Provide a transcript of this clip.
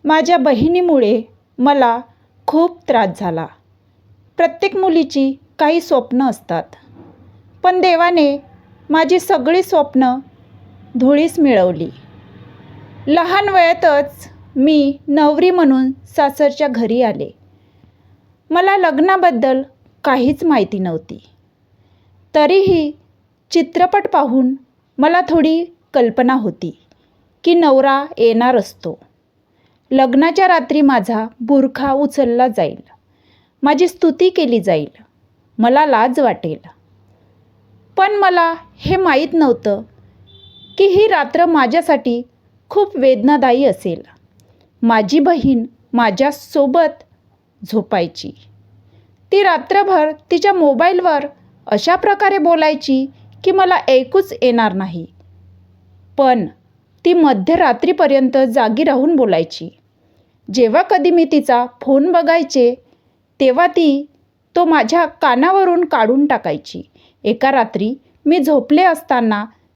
माझ्या बहिणीमुळे मला खूप त्रास झाला. प्रत्येक मुलीची काही स्वप्न असतात, पण देवाने माझी सगळी स्वप्न धुळीस मिळवली. लहान वयातच मी नवरी म्हणून सासरच्या घरी आले. मला लग्नाबद्दल काहीच माहिती नव्हती. तरीही चित्रपट पाहून मला थोडी कल्पना होती की नवरा येणार असतो. लग्नाच्या रात्री माझा बुरखा उचलला जाईल, माझी स्तुती केली जाईल, मला लाज वाटेल. पण मला हे माहीत नव्हतं की ही रात्र माझ्यासाठी खूप वेदनादायी असेल. माझी बहीण माझ्यासोबत झोपायची. ती रात्रभर तिच्या मोबाईलवर अशा प्रकारे बोलायची की मला ऐकूच येणार नाही. पण ती मध्यरात्रीपर्यंत जागी राहून बोलायची. जेव्हा कधी मी तिचा फोन बघायचे तेव्हा ती तो माझ्या कानावरून काढून टाकायची. एका रात्री मी झोपले असताना